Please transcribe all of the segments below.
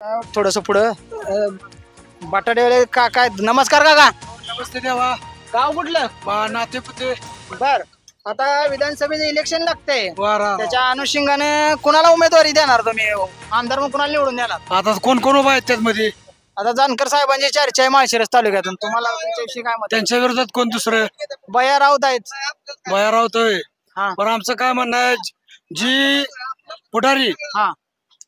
थोडस पुढं बटाटे काका नमस्कार काका. नमस्ते देवा. गाव कुठलं? नाते पुते. बर आता विधानसभेचं इलेक्शन लागतंय, वारा. त्याच्या अनुषंगाने कुणाला उमेदवारी देणार तुम्ही? आमदार मग कुणाला निवडून देणार? आता कोण कोण उभा आहेत त्यामध्ये? आता जानकर साहेबांची चर्चा आहे माळशिरस तालुक्यातून, तुम्हाला त्यांच्याविषयी काय मत? त्यांच्या विरोधात कोण दुसरं? बया राऊत आहेत. बाहेर राहतोय. हा पण आमचं काय म्हणणं आहे, जी पुढारी हा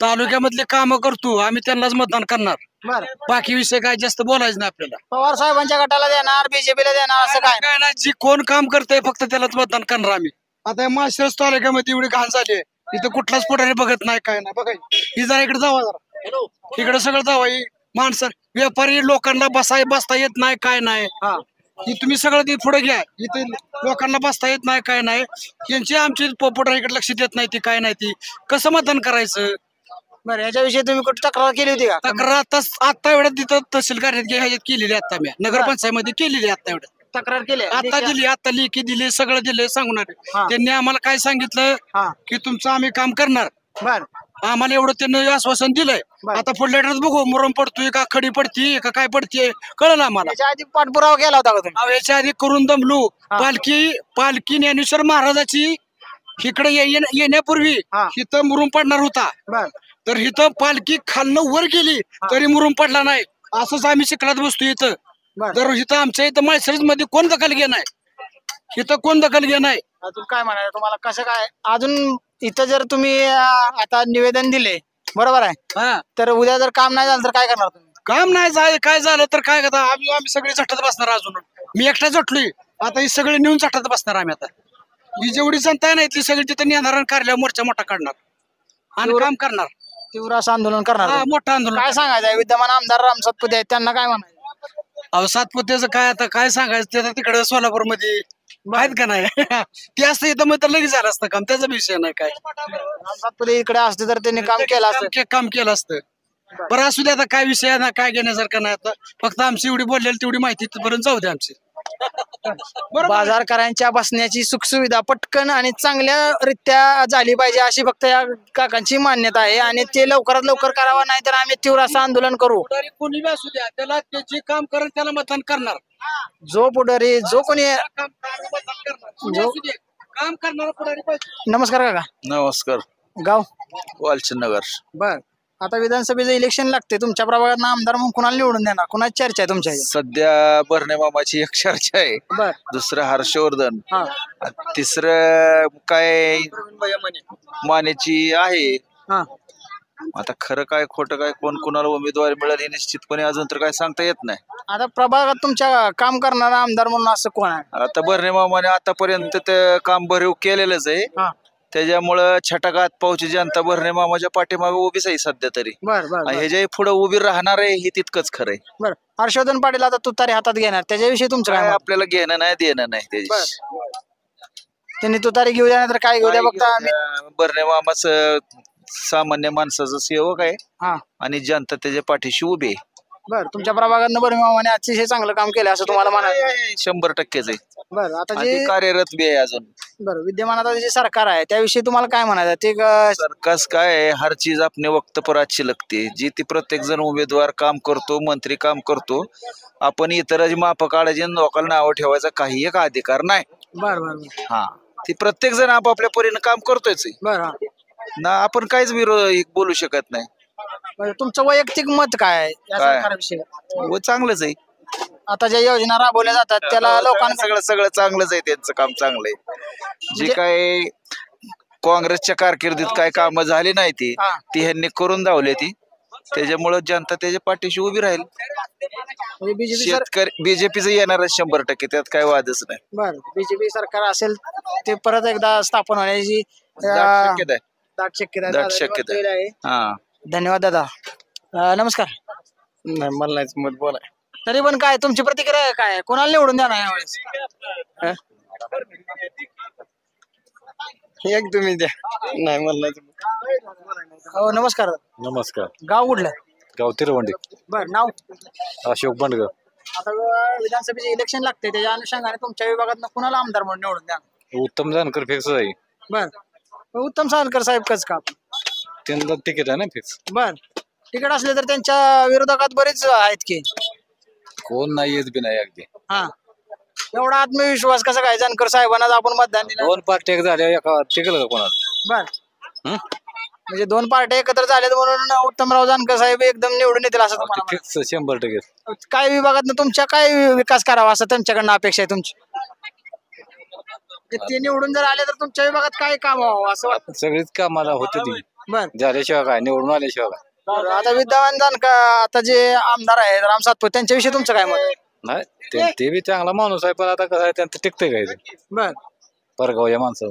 तालुक्यामधले काम करतो आम्ही त्यांनाच मतदान करणार. बर बाकी विषय काय जास्त बोलायचं नाही आपल्याला. पवार साहेबांच्या गटाला देणार, बीजेपीला देणार असं काय? काय नाही, जी कोण काम करतंय फक्त त्यालाच मतदान करणार आम्ही. आता माळशिरस तालुक्यामध्ये एवढी घाण झाली आहे, इथं कुठलाच पुढारी बघत नाही, काय नाही. बघा ही जरा इकडे जावा, जरा इकडे सगळं जावा. ही माणसं व्यापारी लोकांना बसता येत नाही, काय नाही. हा ही तुम्ही सगळं ते पुढे घ्या. इथे लोकांना बसता येत नाही, काय नाही. यांची आमची पुढारीकडे लक्ष देत नाही, ती काय नाही. ती कसं मतदान करायचं? बरं याच्याविषयी तुम्ही कुठे तक्रार केली होती का? तक्रार आता एवढ्या तिथं तहसील कार्यालयात ह्याच्यात केलेली, आता मी नगरपंचायतमध्ये केलेली. आता एवढं तक्रार केली? आता दिली, आता लेखी दिली, सगळं दिले सांगणार. हा. त्यांनी आम्हाला काय सांगितलं हा की तुमचं आम्ही काम करणार. बर आम्हाला एवढं त्यांनी आश्वासन दिलंय. बरं. आता पुढल्या वेळेस बघू मुरम पडतोय का, खडी पडतीये का, काय पडतीये कळलं आम्हाला. त्याच्या आधी पाठपुरावा केला होता का तुम्ही? अहो, याच्या आधी करून दमलो. हा. पालखी ज्ञानेश्वर महाराजाची इकडे येण्यापूर्वी हा. इथं मुरुम पडणार होता. बर तर इथं पालखी खालनं वर गेली तरी मुरुम पडला नाही. असंच आम्ही शिकलात बसतो इथं. बर तर इथं आमच्या इथं माळशिरस मध्ये कोण दखल घे नाही, इथं कोण दखल घे नाही. अजून काय म्हणायचं तुम्हाला? कसं काय अजून इथं जर तुम्ही आता निवेदन दिले बरोबर आहे, हा तर उद्या जर काम नाही झालं तर काय करणार तुम्ही? काम नाही काय झालं तर काय करता आम्ही सगळे झटत बसणार. अजून मी एकटा झटलोय, आता ही सगळे नेऊन झटत बसणार आम्ही. आता ही जेवढी जनता नाही ती सगळी तिथं नेणार आणि कार्यालय मोर्चा मोठा काढणार आणि काम करणार. तीव्र असं आंदोलन करणार हा, तुम्ही? मोठं आंदोलन. काय सांगायचं विद्यमान आमदार राम सातपुते आहेत, त्यांना काय म्हणायचं? अहो सातपुतेचं काय आता काय सांगायचं, ते तिकडे सोलापूर मध्ये आहेत का नाही. ते असतं इथं मग तर लगेच झालं असतं काम, त्याचा विषय नाही काय. राम सातपुते इकडे असते तर त्यांनी काम केलं असतं. काम केलं असतं. बरं असू दे, आता काय विषय ना, काय घेण्यासारखं नाही. आता फक्त आमची एवढी बोललेली तेवढी माहिती तिथपर्यंत जाऊ दे आमची. बाजारकरांच्या बसण्याची सुखसुविधा पटकन आणि चांगल्या रित्या झाली पाहिजे अशी फक्त या काकांची मान्यता आहे, आणि ते लवकरात लवकर करावं, नाही तर आम्ही तीव्र असं आंदोलन करू. पुढारी कोणी बी असू द्या, त्याला जे काम करेल त्याला मतदान करणार. जो पुढारी जो कोणी काम करणार पुढारी पाहिजे. नमस्कार काका. नमस्कार. गाव? वालचंदनगर. बर आता विधानसभेचं इलेक्शन लागते, तुमच्या प्रभागात आमदार म्हणून कुणाला निवडून देणार? कुणाची चर्चा आहे तुमच्या? सध्या बर्णे मामाची एक चर्चा आहे, बर दुसरं हर्षवर्धन, हा तिसरं काय मानेची आहे. हा आता खरं काय खोटं काय कोण कोणाला उमेदवारी मिळाली निश्चितपणे अजून तर काय सांगता येत नाही. आता प्रभागात तुमच्या काम करणारा आमदार म्हणून असं कोण आहे? आता बर्णे मामाने आतापर्यंत ते काम भरीव केलेलंच आहे, हा त्याच्यामुळं छटाकात पावची जनता बर्णे मामाच्या पाठीमागे उभीच आहे सध्या तरी. बर बर आणि ह्याच्या पुढे उभी राहणार आहे हे तितकंच खरंय. बर हर्षवर्धन पाटील आता तुतारी हातात घेणार, त्याच्याविषयी तुमचं काय काय मत? आपल्याला घेणं नाही देणं नाही त्याची. त्यांनी तुतारी घेऊ द्या तर काय घेऊ द्या, बघता आम्ही. बर्णे मामाच सामान्य माणसाचा सेवक आहे हा आणि जनता त्याच्या पाठीशी उभी आहे. बर तुमच्या प्रभागात बरं मामाने अतिशय चांगलं काम केलं असं तुम्हाला म्हणायचं? 100% आहे. बरं आता आणि जे कार्यरत बी आहे अजून. बरं विद्यमान आता जे सरकार आहे त्याविषयी तुम्हाला काय म्हणायचं? ते सरकस काय आहे, हर चीज अपने वक्त पर अच्छी लगते. जी ती प्रत्येक जण उमेदवार काम करतो, मंत्री काम करतो, आपण इतर माप काढायचे लोकांना नाव ठेवायचा काही एक अधिकार नाही. बर बर हा ती प्रत्येक जण आपापल्या परीने काम करतोयच बर हा ना, आपण काहीच विरोध बोलू शकत नाही. बरं, तुमचं वैयक्तिक मत काय आहे या काय? सरकारविषयी? व चांगलंच आहे, आता ज्या योजना राबवल्या जातात त्याला लोकांना सगळं सगळं चांगलंच आहे, त्यांचं काम चांगलं आहे. जी काय काँग्रेसच्या कारकिर्दीत काय कामं झाली नाही ती हा. ती ह्यांनी करून धावली ती, त्याच्यामुळं जनता त्याच्या पाठीशी उभी राहील. म्हणजे बीजेपी शेतकरी बीजेपीचं येणारच 100%, त्यात काय वादच नाही. बर बीजेपी सरकार असेल ते परत एकदा स्थापन होण्याची दाट शक्यता आहे. दाट शक्यता दाट शक्यता दादा आहे. हा. धन्यवाद दादा. नमस्कार. नाही मला नाही मत बोलाय. तरी पण काय तुमची प्रतिक्रिया काय आहे? कोणाला निवडून देणार यावेळेस? एक तुम्ही द्या. नाही मला हो नमस्कार. नमस्कार. गाव कुठलं? गाव तिरवंडी. बर नाव? अशोक बंडगर. आता विधानसभेचे इलेक्शन लागते, त्याच्या अनुषंगाने तुमच्या विभागात कुणाला आमदार म्हणून निवडून द्या? उत्तम जानकर फिक्स आहे. बर उत्तम सावरकर साहेब कस का? त्यांना तिकीट आहे ना फिक्स. बर तिकीट असले तर त्यांच्या विरोधकात बरेच आहेत की. कोण नाही येत बी नाही अगदी. हा एवढा आत्मविश्वास कसा काय जानकर साहेबांना आपण मतदान दिलं? दोन पार्टी एक झाल्या एका टिकलं का कोणाला? बर हं? म्हणजे दोन पार्ट्या एकत्र झाल्यात म्हणून उत्तमराव जानकर साहेब एकदम निवडून येतील असं तुम्हाला फिक्स 100%. वाटतं? काय विभागात तुमच्या काय विकास करावा असं तुमच्याकडनं अपेक्षा आहे तुमची? ते निवडून जर आले तर तुमच्या विभागात काय काम व्हावं असं वाटतं? सगळीच कामाला होते ती बर झाल्याशिवाय काय निवडून आल्याशिवाय काय बरं, आता विद्यमान जानकर आता जे आमदार आहेत राम सातपुते त्यांच्याविषयी तुमचं काय मत आहे? नाही. ते बी चांगला माणूस आहे पण आता कसं आहे त्यांचं टिकतंय काय ते बर परगाव या माणसं.